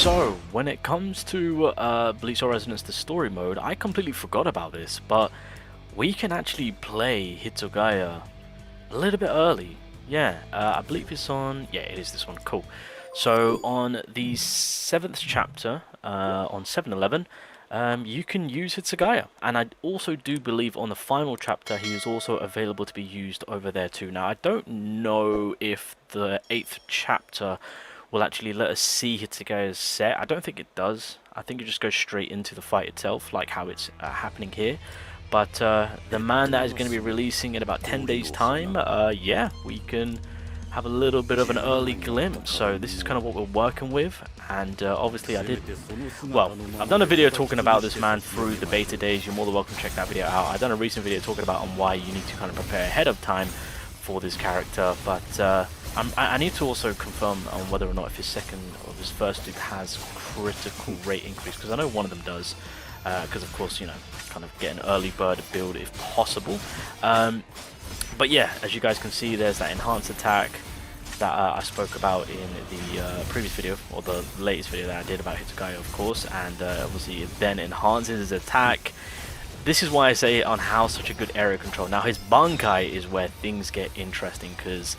So, when it comes to Bleach Soul Resonance, the story mode, I completely forgot about this, but we can actually play Hitsugaya a little bit early. Yeah, I believe it's on... Yeah, it is this one. Cool. So, on the 7th chapter, on 7-11, you can use Hitsugaya. And I also do believe on the final chapter, he is also available to be used over there too. Now, I don't know if the 8th chapter will actually let us see Hitsugaya's set. I don't think it does. I think it just goes straight into the fight itself, like how it's happening here. But the man that is going to be releasing in about 10 days time, yeah, we can have a little bit of an early glimpse. So this is kind of what we're working with. And obviously I've done a video talking about this man through the beta days. You're more than welcome to check that video out. I've done a recent video talking about on why you need to kind of prepare ahead of time for this character. But I need to also confirm on whether or not if his second or his first dupe has critical rate increase, because I know one of them does, because of course, you know, kind of get an early bird build if possible. But yeah, as you guys can see, there's that enhanced attack that I spoke about in the previous video, or the latest video that I did about Hitsugaya, of course, and obviously it then enhances his attack. This is why I say on how such a good area control. Now his Bankai is where things get interesting, because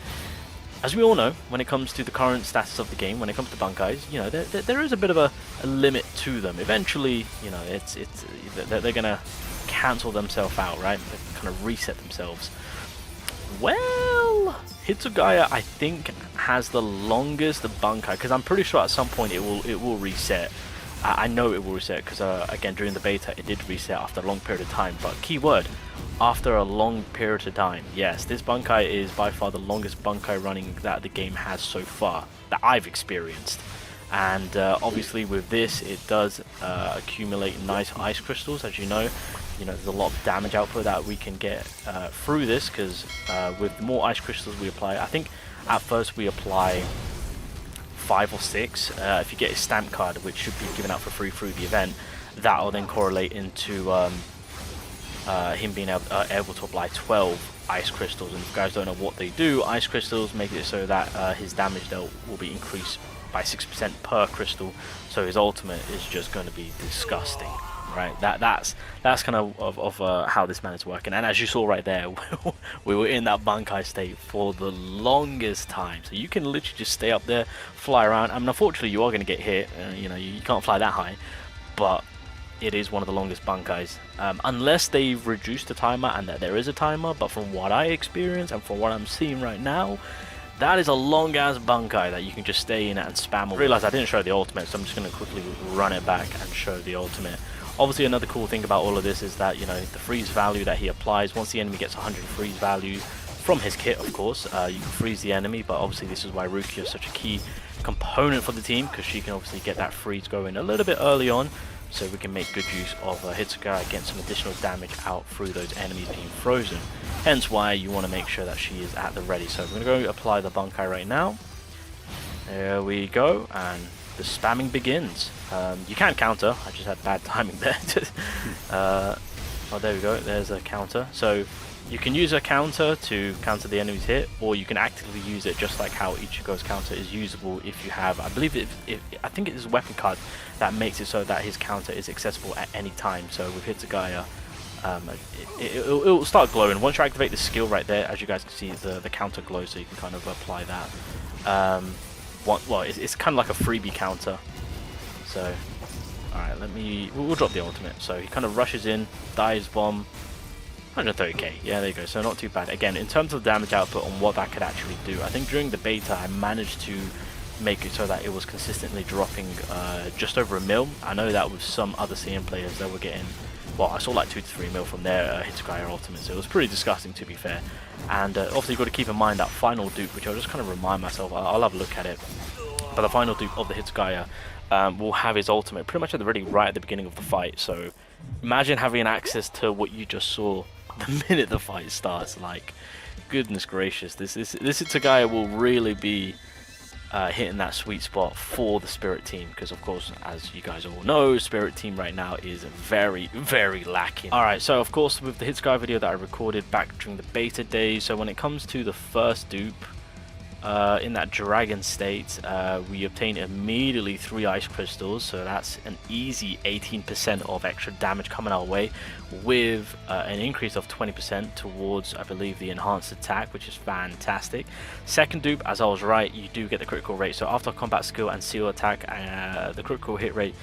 as we all know, when it comes to the current status of the game, when it comes to Bankais, you know, there is a bit of a limit to them. Eventually, you know, they're gonna cancel themselves out, right? They kind of reset themselves. Well, Hitsugaya, I think, has the longest Bankai, because I'm pretty sure at some point it will reset. I know it will reset because again, during the beta it did reset after a long period of time. But keyword, after a long period of time. Yes, this Bankai is by far the longest Bankai running that the game has so far, that I've experienced. And obviously with this, it does accumulate nice ice crystals. As you know, there's a lot of damage output that we can get through this, because with the more ice crystals we apply, I think at first we apply 5 or 6. If you get a stamp card, which should be given out for free through the event, that will then correlate into him being able to apply 12 ice crystals. And if you guys don't know what they do, ice crystals make it so that his damage dealt will be increased by 6% per crystal, so his ultimate is just going to be disgusting, right? That's kind of how this man is working. And as you saw right there, we were in that Bankai state for the longest time, so you can literally just stay up there, fly around. I mean, unfortunately you are going to get hit, you know, you can't fly that high, but it is one of the longest Bankais, unless they reduce the timer and that there is a timer. But from what I experience and from what I'm seeing right now, that is a long ass Bankai that you can just stay in and spam. I realized I didn't show the ultimate, so I'm just going to quickly run it back and show the ultimate. Obviously another cool thing about all of this is that, you know, the freeze value that he applies, once the enemy gets 100 freeze value from his kit, of course, you can freeze the enemy. But obviously this is why Rukia is such a key component for the team, because she can obviously get that freeze going a little bit early on, so we can make good use of Hitsugaya, getting some additional damage out through those enemies being frozen. Hence why you want to make sure that she is at the ready. So we're going to go apply the Bankai right now. There we go, and the spamming begins. You can counter, I just had bad timing there. Oh, there we go, there's a counter. So you can use a counter to counter the enemy's hit, or you can actively use it just like how Ichigo's counter is usable if you have, I believe I think it is a weapon card that makes it so that his counter is accessible at any time. So with Hitsugaya, it will start glowing. Once you activate the skill right there, as you guys can see, the counter glows, so you can kind of apply that. Well, it's kind of like a freebie counter. So, alright, we'll drop the ultimate. So he kind of rushes in, dives bomb, 130k, yeah, there you go, so not too bad. Again, in terms of damage output on what that could actually do, I think during the beta I managed to make it so that it was consistently dropping just over 1 mil. I know that with some other CM players that were getting, well, I saw like 2 to 3 mil from their Hitsugaya ultimate, so it was pretty disgusting, to be fair. And obviously you've got to keep in mind that final dupe, which I'll just kind of remind myself, I'll have a look at it. But the final dupe of the Hitsugaya will have his ultimate pretty much at the ready right at the beginning of the fight. So imagine having access to what you just saw the minute the fight starts. Like, goodness gracious, this Hitsugaya will really be hitting that sweet spot for the Spirit team, because of course, as you guys all know, Spirit team right now is very, very lacking. Alright, so of course with the Hitsugaya video that I recorded back during the beta days, so when it comes to the first dupe, in that dragon state, we obtain immediately 3 ice crystals, so that's an easy 18% of extra damage coming our way, with an increase of 20% towards, I believe, the enhanced attack, which is fantastic. Second dupe, as I was right, you do get the critical rate, so after combat skill and seal attack, the critical hit rate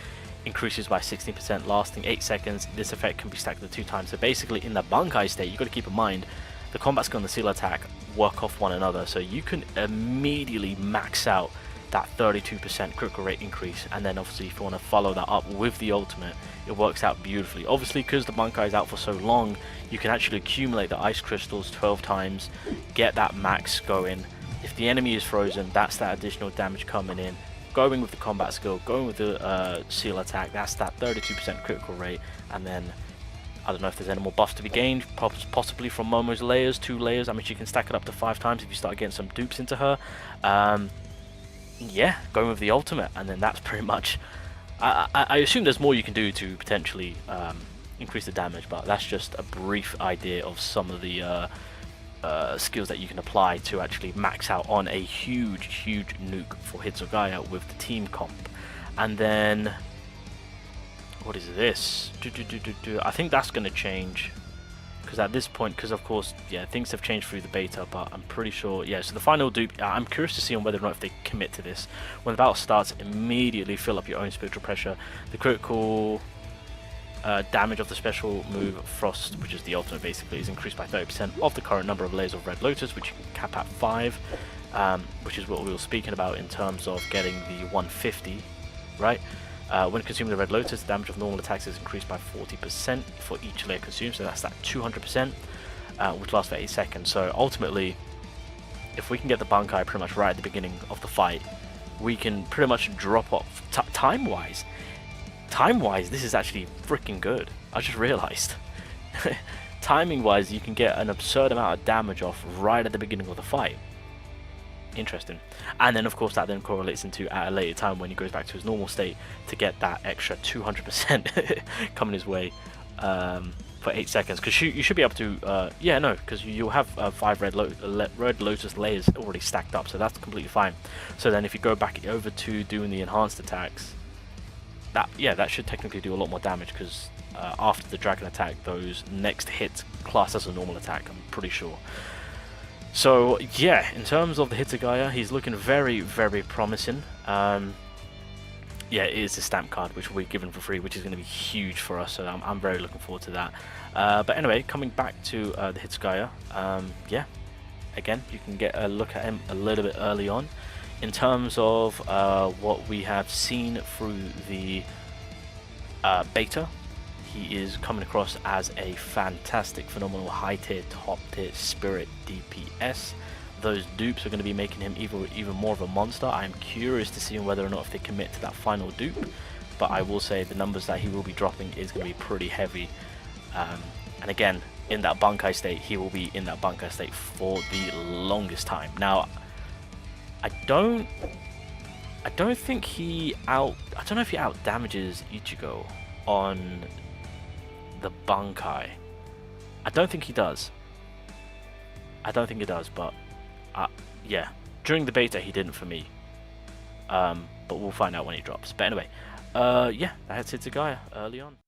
increases by 16%, lasting 8 seconds. This effect can be stacked to 2 times, so basically in the Bankai state, you've got to keep in mind the combat skill and the seal attack work off one another, so you can immediately max out that 32% critical rate increase, and then obviously if you want to follow that up with the ultimate, it works out beautifully. Obviously, because the Bankai is out for so long, you can actually accumulate the ice crystals 12 times, get that max going. If the enemy is frozen, that's that additional damage coming in. Going with the combat skill, going with the seal attack, that's that 32% critical rate, and then I don't know if there's any more buffs to be gained, possibly from Momo's layers, 2 layers. I mean, she can stack it up to 5 times if you start getting some dupes into her. Yeah, going with the ultimate, and then that's pretty much... I assume there's more you can do to potentially increase the damage, but that's just a brief idea of some of the skills that you can apply to actually max out on a huge nuke for Hitsugaya with the team comp. And then... what is this? I think that's going to change, because at this point, because of course, yeah, things have changed through the beta, but I'm pretty sure, yeah, so the final dupe, I'm curious to see on whether or not if they commit to this. When the battle starts, immediately fill up your own spiritual pressure. The critical damage of the special move Frost, which is the ultimate basically, is increased by 30% of the current number of layers of Red Lotus, which you can cap at 5, which is what we were speaking about in terms of getting the 150, right? When consuming the Red Lotus, the damage of normal attacks is increased by 40% for each layer consumed, so that's that 200%, which lasts for 8 seconds. So ultimately, if we can get the Bankai pretty much right at the beginning of the fight, we can pretty much drop off. Time-wise, this is actually freaking good. I just realized. Timing-wise, you can get an absurd amount of damage off right at the beginning of the fight. Interesting. And then of course that then correlates into at a later time when he goes back to his normal state to get that extra 200% coming his way for 8 seconds, because you should be able to yeah, no, because you'll have 5 Red Lotus layers already stacked up, so that's completely fine. So then if you go back over to doing the enhanced attacks, that should technically do a lot more damage, because after the dragon attack, those next hits class as a normal attack, I'm pretty sure. So yeah, in terms of the Hitsugaya, he's looking very promising. Yeah, it is a stamp card which will be given for free, which is going to be huge for us, so I'm very looking forward to that. But anyway, coming back to the Hitsugaya, yeah, again, you can get a look at him a little bit early on. In terms of what we have seen through the beta, he is coming across as a fantastic, phenomenal, high tier, top tier spirit DPS. Those dupes are going to be making him even more of a monster. I'm curious to see whether or not if they commit to that final dupe, but I will say the numbers that he will be dropping is going to be pretty heavy. And again, in that Bankai state, he will be in that Bankai state for the longest time. Now, I don't think he I don't know if he out damages Ichigo on the Bankai. I don't think he does. But yeah, during the beta he didn't for me. But we'll find out when he drops. But anyway, yeah, that's Hitsugaya early on.